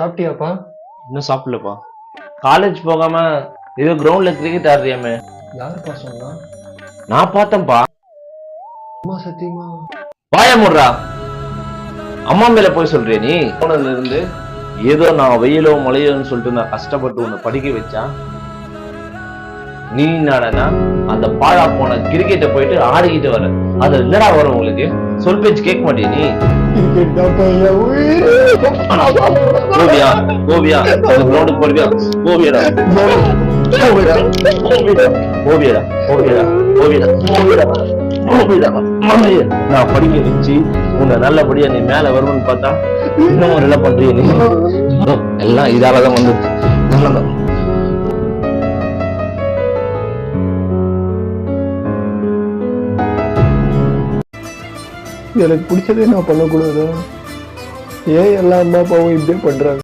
சாப்பிட்டியாப்பா? இன்னும் சாப்பிடலப்பா. காலேஜ் போகாம ஏதோ கிரவுண்ட்ல கிரிக்கெட் ஆடுறியாமே? யாருப்பா சொன்னா? நான் பார்த்தேன்ப்பா. அம்மா சத்தியமா? வாய மூடுறா. அம்மா மேல போய் சொல்றிய நீ? போனதுல இருந்து ஏதோ நான் வெயிலோ மழையோன்னு சொல்லிட்டு நான் கஷ்டப்பட்டு உன்னை படிக்க வச்சா, நீ என்னடா அந்த பாழா போன கிரிக்கெட்டை போயிட்டு ஆடிக்கிட்டு வர. அது என்னடா வரும் உங்களுக்கு? சொல் பேச்சு கேட்க மாட்டியா நீ? கிரிக்கெட் தான்ப்பா என் உயிர். கோவியா கோவியா அந்த கிரவுண்டுக்கு போறியா? கோவியடா கோவியடா கோவியடா கோவியடா கோவியடா கோவியடா கோவியடா கோவியடா. நான் படிக்க வச்சு உன்னை நல்லபடியா நீ மேல வருவன்னு பார்த்தா இன்னும் ஒரு எல்லாம் பண்றிய நீ? எல்லாம் இதாலதான் வந்து எனக்கு பிடிச்சதே நான் பண்ணக்கூடாதா? ஏன் எல்லா அம்மா அப்பாவும் இப்படியே பண்றாங்க?